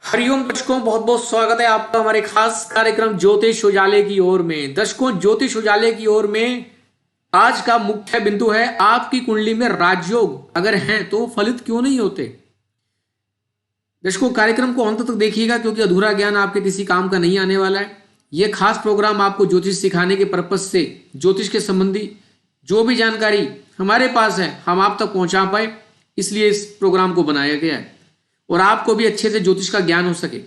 हरिओम दर्शकों, बहुत बहुत स्वागत है आपका हमारे खास कार्यक्रम ज्योतिष उजाले की ओर में। दर्शकों, ज्योतिष उजाले की ओर में आज का मुख्य बिंदु है आपकी कुंडली में राजयोग अगर हैं तो फलित क्यों नहीं होते। दर्शकों, कार्यक्रम को अंत तक देखिएगा क्योंकि अधूरा ज्ञान आपके किसी काम का नहीं आने वाला है। यह खास प्रोग्राम आपको ज्योतिष सिखाने के पर्पज से ज्योतिष के संबंधी जो भी जानकारी हमारे पास है हम आप तक पहुंचा पाए, इसलिए इस प्रोग्राम को बनाया गया है और आपको भी अच्छे से ज्योतिष का ज्ञान हो सके।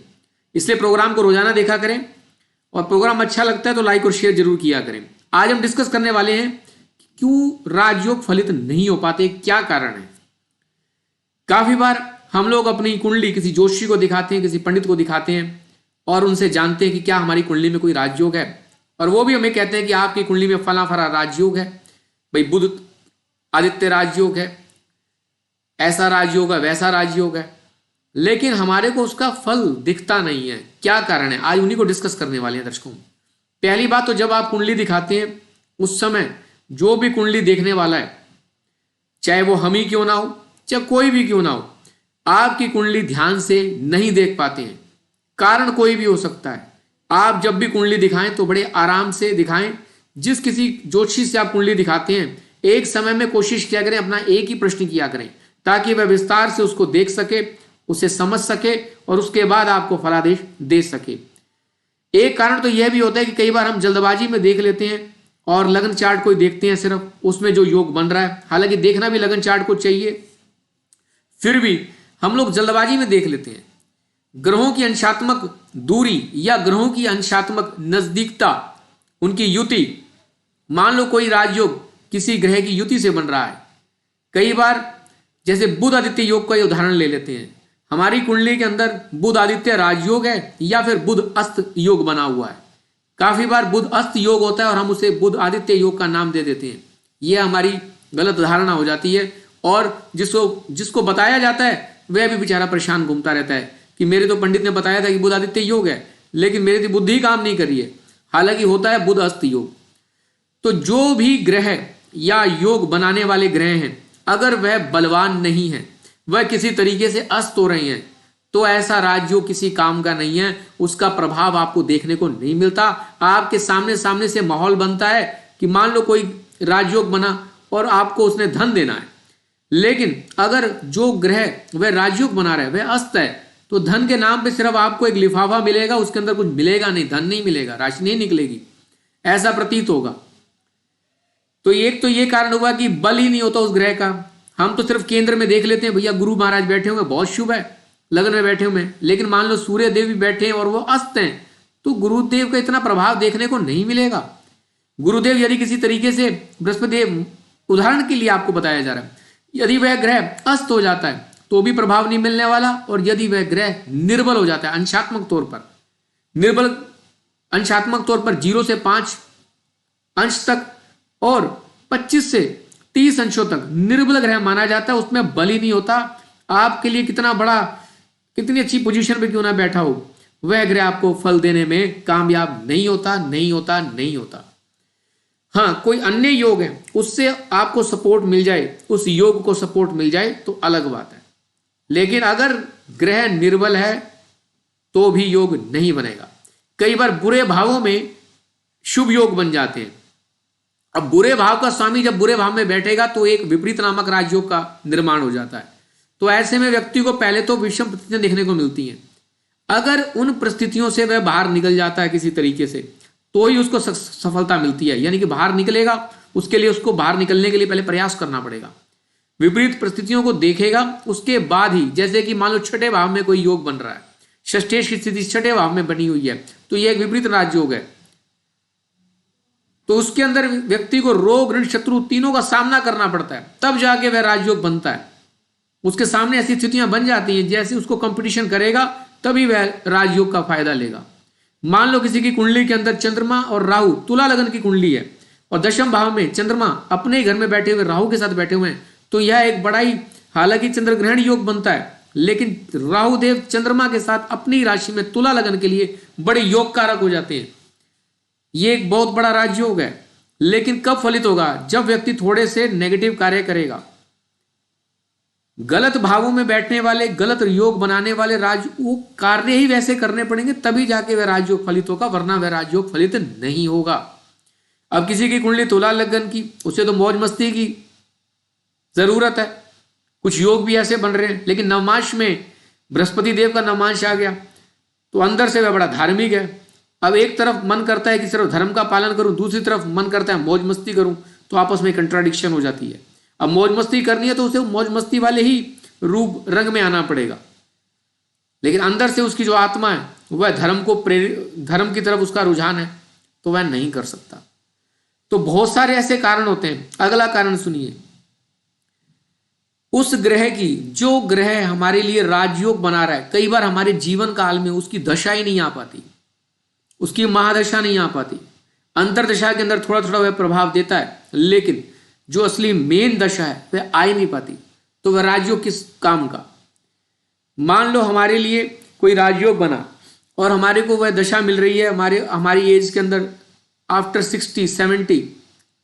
इसलिए प्रोग्राम को रोजाना देखा करें और प्रोग्राम अच्छा लगता है तो लाइक और शेयर जरूर किया करें। आज हम डिस्कस करने वाले हैं कि क्यों राजयोग फलित नहीं हो पाते, क्या कारण है। काफी बार हम लोग अपनी कुंडली किसी ज्योतिषी को दिखाते हैं, किसी पंडित को दिखाते हैं और उनसे जानते हैं कि क्या हमारी कुंडली में कोई राजयोग है, और वो भी हमें कहते हैं कि आपकी कुंडली में फला फला राजयोग है, भाई बुध आदित्य राजयोग है, ऐसा राजयोग है, वैसा राजयोग है, लेकिन हमारे को उसका फल दिखता नहीं है। क्या कारण है, आज उन्हीं को डिस्कस करने वाले हैं। दर्शकों, पहली बात तो जब आप कुंडली दिखाते हैं उस समय जो भी कुंडली देखने वाला है, चाहे वो हम ही क्यों ना हो, चाहे कोई भी क्यों ना हो, आपकी कुंडली ध्यान से नहीं देख पाते हैं। कारण कोई भी हो सकता है। आप जब भी कुंडली दिखाएं तो बड़े आराम से दिखाएं। जिस किसी ज्योतिषी से आप कुंडली दिखाते हैं एक समय में कोशिश किया करें, अपना एक ही प्रश्न किया करें ताकि वह विस्तार से उसको देख सके, उसे समझ सके और उसके बाद आपको फलादेश दे सके। एक कारण तो यह भी होता है कि कई बार हम जल्दबाजी में देख लेते हैं और लग्न चार्ट को देखते हैं, सिर्फ उसमें जो योग बन रहा है। हालांकि देखना भी लग्न चार्ट को चाहिए, फिर भी हम लोग जल्दबाजी में देख लेते हैं। ग्रहों की अंशात्मक दूरी या ग्रहों की अंशात्मक नजदीकता, उनकी युति, मान लो कोई राजयोग किसी ग्रह की युति से बन रहा है। कई बार जैसे बुध आदित्य योग का उदाहरण ले लेते हैं, हमारी कुंडली के अंदर बुध आदित्य राजयोग है या फिर बुध अस्त योग बना हुआ है। काफी बार बुध अस्त योग होता है और हम उसे बुध आदित्य योग का नाम दे देते हैं। यह हमारी गलत धारणा हो जाती है और जिसको बताया जाता है वह भी बेचारा परेशान घूमता रहता है कि मेरे तो पंडित ने बताया था कि बुध आदित्य योग है, लेकिन मेरी तो बुद्धि काम नहीं कर रही है। हालांकि होता है बुध अस्त योग। तो जो भी ग्रह या योग बनाने वाले ग्रह हैं, अगर वह बलवान नहीं है, वह किसी तरीके से अस्त हो रहे हैं, तो ऐसा राजयोग किसी काम का नहीं है। उसका प्रभाव आपको देखने को नहीं मिलता। आपके सामने से माहौल बनता है कि मान लो कोई राजयोग बना और आपको उसने धन देना है, लेकिन अगर जो ग्रह वह राजयोग बना रहा है वह अस्त है, तो धन के नाम पे सिर्फ आपको एक लिफाफा मिलेगा, उसके अंदर कुछ मिलेगा नहीं, धन नहीं मिलेगा, राशि नहीं निकलेगी, ऐसा प्रतीत होगा। तो एक तो ये कारण हुआ कि बल ही नहीं होता उस ग्रह का। हम तो सिर्फ केंद्र में देख लेते हैं, भैया गुरु महाराज बैठे हुए बहुत शुभ है, लगन में बैठे हुए, लेकिन मान लो सूर्य देव भी बैठे हैं और वो अस्त हैं, तो गुरुदेव का इतना प्रभाव देखने को नहीं मिलेगा। गुरुदेव यदि किसी तरीके से बृहस्पति, उदाहरण के लिए आपको बताया जा रहा है, यदि वह ग्रह अस्त हो जाता है तो भी प्रभाव नहीं मिलने वाला, और यदि वह ग्रह निर्बल हो जाता है अंशात्मक तौर पर, निर्बल अंशात्मक तौर पर 0 से 5 अंश तक और 25 से 30 अंशों तक निर्बल ग्रह माना जाता है, उसमें बल ही नहीं होता। आपके लिए कितना बड़ा, कितनी अच्छी पोजीशन पे क्यों ना बैठा हो, वह ग्रह आपको फल देने में कामयाब नहीं होता, नहीं होता, नहीं होता। हाँ, कोई अन्य योग है उससे आपको सपोर्ट मिल जाए, उस योग को सपोर्ट मिल जाए तो अलग बात है, लेकिन अगर ग्रह निर्बल है तो भी योग नहीं बनेगा। कई बार बुरे भावों में शुभ योग बन जाते हैं। अब बुरे भाव का स्वामी जब बुरे भाव में बैठेगा तो एक विपरीत नामक राजयोग का निर्माण हो जाता है। तो ऐसे में व्यक्ति को पहले तो विषम परिस्थितियां देखने को मिलती हैं। अगर उन परिस्थितियों से वह बाहर निकल जाता है किसी तरीके से, तो ही उसको सफलता मिलती है, यानी कि बाहर निकलेगा। उसके लिए उसको बाहर निकलने के लिए पहले प्रयास करना पड़ेगा, विपरीत परिस्थितियों को देखेगा, उसके बाद ही, जैसे कि मान लो छठे भाव में कोई योग बन रहा है, षष्ठेश की स्थिति छठे भाव में बनी हुई है, तो यह एक विपरीत राजयोग है, तो उसके अंदर व्यक्ति को रोग, ऋण, शत्रु तीनों का सामना करना पड़ता है, तब जाके वह राजयोग बनता है। उसके सामने ऐसी स्थितियां बन जाती हैं, जैसे उसको कंपटीशन करेगा तभी वह राजयोग का फायदा लेगा। मान लो किसी की कुंडली के अंदर चंद्रमा और राहु, तुला लगन की कुंडली है और दशम भाव में चंद्रमा अपने ही घर में बैठे हुए राहु के साथ बैठे हुए हैं, तो यह एक बड़ा ही, हालांकि चंद्र ग्रहण योग बनता है, लेकिन राहु देव चंद्रमा के साथ अपनी राशि में तुला लगन के लिए बड़े योग कारक हो जाते हैं। ये एक बहुत बड़ा राजयोग है, लेकिन कब फलित होगा, जब व्यक्ति थोड़े से नेगेटिव कार्य करेगा, गलत भावों में बैठने वाले, गलत योग बनाने वाले राजयोग कार्य ही वैसे करने पड़ेंगे, तभी जाके वह राजयोग फलित होगा, वरना वह राजयोग फलित नहीं होगा। अब किसी की कुंडली तुला लगन की, उसे तो मौज मस्ती की जरूरत है, कुछ योग भी ऐसे बन रहे हैं, लेकिन नवमांश में बृहस्पति देव का नवमांश आ गया तो अंदर से वह बड़ा धार्मिक है। अब एक तरफ मन करता है कि सिर्फ धर्म का पालन करूं, दूसरी तरफ मन करता है मौज मस्ती करूं, तो आपस में कंट्राडिक्शन हो जाती है। अब मौज मस्ती करनी है तो उसे मौज मस्ती वाले ही रूप रंग में आना पड़ेगा, लेकिन अंदर से उसकी जो आत्मा है वह धर्म की तरफ उसका रुझान है, तो वह नहीं कर सकता। तो बहुत सारे ऐसे कारण होते हैं। अगला कारण सुनिए, उस ग्रह की, जो ग्रह हमारे लिए राजयोग बना रहा है, कई बार हमारे जीवन काल में उसकी दशा ही नहीं आ पाती, उसकी महादशा नहीं आ पाती, अंतरदशा के अंदर थोड़ा थोड़ा वह प्रभाव देता है, लेकिन जो असली मेन दशा है वह आ ही नहीं पाती। तो वह राजयोग किस काम का? मान लो हमारे लिए कोई राजयोग बना और हमारे को वह दशा मिल रही है हमारी एज के अंदर आफ्टर 60-70,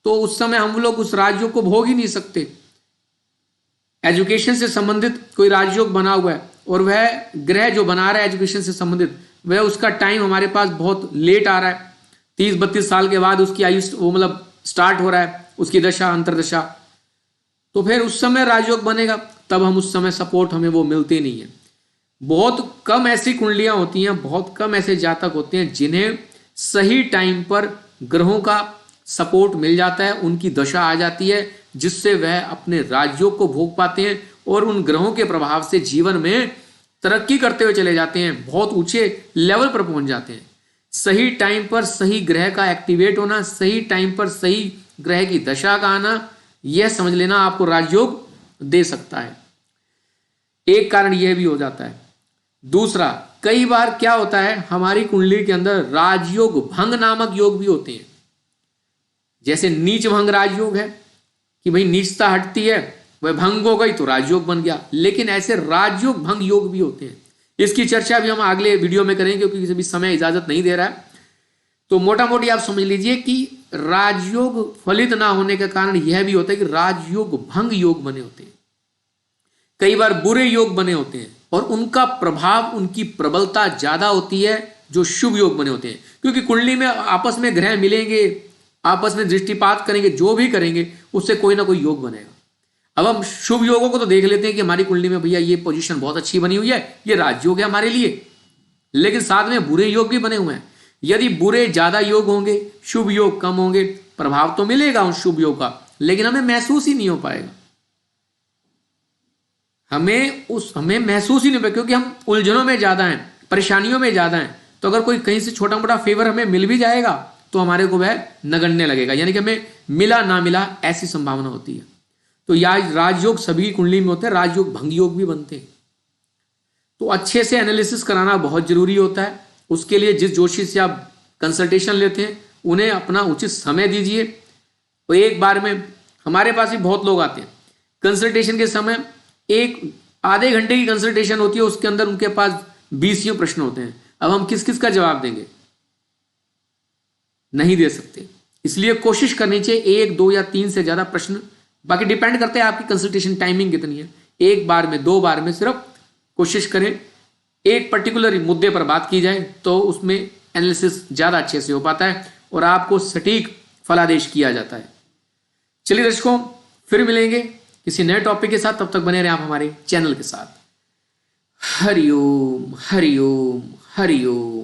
तो उस समय हम लोग उस राजयोग को भोग ही नहीं सकते। एजुकेशन से संबंधित कोई राजयोग बना हुआ है और वह ग्रह जो बना रहा है एजुकेशन से संबंधित, वह उसका टाइम हमारे पास बहुत लेट आ रहा है, 30-32 साल के बाद उसकी आयु वो मतलब स्टार्ट हो रहा है उसकी दशा अंतरदशा, तो फिर उस समय राजयोग बनेगा, तब हम उस समय सपोर्ट हमें वो मिलते नहीं है। बहुत कम ऐसी कुंडलियां होती हैं, बहुत कम ऐसे जातक होते हैं जिन्हें सही टाइम पर ग्रहों का सपोर्ट मिल जाता है, उनकी दशा आ जाती है, जिससे वह अपने राजयोग को भोग पाते हैं और उन ग्रहों के प्रभाव से जीवन में तरक्की करते हुए चले जाते हैं, बहुत ऊंचे लेवल पर पहुंच जाते हैं। सही टाइम पर सही ग्रह का एक्टिवेट होना, सही टाइम पर सही ग्रह की दशा का आना, यह समझ लेना आपको राजयोग दे सकता है। एक कारण यह भी हो जाता है। दूसरा, कई बार क्या होता है, हमारी कुंडली के अंदर राजयोग भंग नामक योग भी होते हैं। जैसे नीच भंग राजयोग है कि भाई नीचता हटती है, वह भंग हो गई तो राजयोग बन गया, लेकिन ऐसे राजयोग भंग योग भी होते हैं। इसकी चर्चा भी हम अगले वीडियो में करेंगे क्योंकि अभी समय इजाजत नहीं दे रहा है। तो मोटा मोटी आप समझ लीजिए कि राजयोग फलित ना होने का कारण यह भी होता है कि राजयोग भंग योग बने होते हैं, कई बार बुरे योग बने होते हैं और उनका प्रभाव, उनकी प्रबलता ज्यादा होती है जो शुभ योग बने होते हैं, क्योंकि कुंडली में आपस में ग्रह मिलेंगे, आपस में दृष्टिपात करेंगे, जो भी करेंगे उससे कोई ना कोई योग बनेगा। अब हम शुभ योगों को तो देख लेते हैं कि हमारी कुंडली में भैया ये पोजीशन बहुत अच्छी बनी हुई है, ये राजयोग है हमारे लिए, लेकिन साथ में बुरे योग भी बने हुए हैं। यदि बुरे ज्यादा योग होंगे, शुभ योग कम होंगे, प्रभाव तो मिलेगा उस शुभ योग का, लेकिन हमें महसूस ही नहीं हो पाएगा, हमें महसूस ही नहीं होगा, क्योंकि हम उलझनों में ज्यादा हैं, परेशानियों में ज्यादा हैं। तो अगर कोई कहीं से छोटा मोटा फेवर हमें मिल भी जाएगा तो हमारे को वह नगण्य लगेगा, यानी कि हमें मिला ना मिला ऐसी संभावना होती है। तो यह राजयोग सभी कुंडली में होते हैं, राजयोग भंग योग भी बनते हैं। तो अच्छे से एनालिसिस कराना बहुत जरूरी होता है। उसके लिए जिस ज्योतिषी से आप कंसल्टेशन लेते हैं उन्हें अपना उचित समय दीजिए। और एक बार में हमारे पास भी बहुत लोग आते हैं, कंसल्टेशन के समय एक आधे घंटे की कंसल्टेशन होती है, उसके अंदर उनके पास 20 प्रश्न होते हैं। अब हम किस किस का जवाब देंगे? नहीं दे सकते। इसलिए कोशिश करनी चाहिए 1, 2 या 3 से ज्यादा प्रश्न, बाकी डिपेंड करते हैं आपकी कंसल्टेशन टाइमिंग कितनी है। एक बार में, 2 बार में सिर्फ कोशिश करें एक पर्टिकुलर मुद्दे पर बात की जाए, तो उसमें एनालिसिस ज्यादा अच्छे से हो पाता है और आपको सटीक फलादेश किया जाता है। चलिए दर्शकों, फिर मिलेंगे किसी नए टॉपिक के साथ, तब तक बने रहे आप हमारे चैनल के साथ। हरिओम हरिओम हरिओम।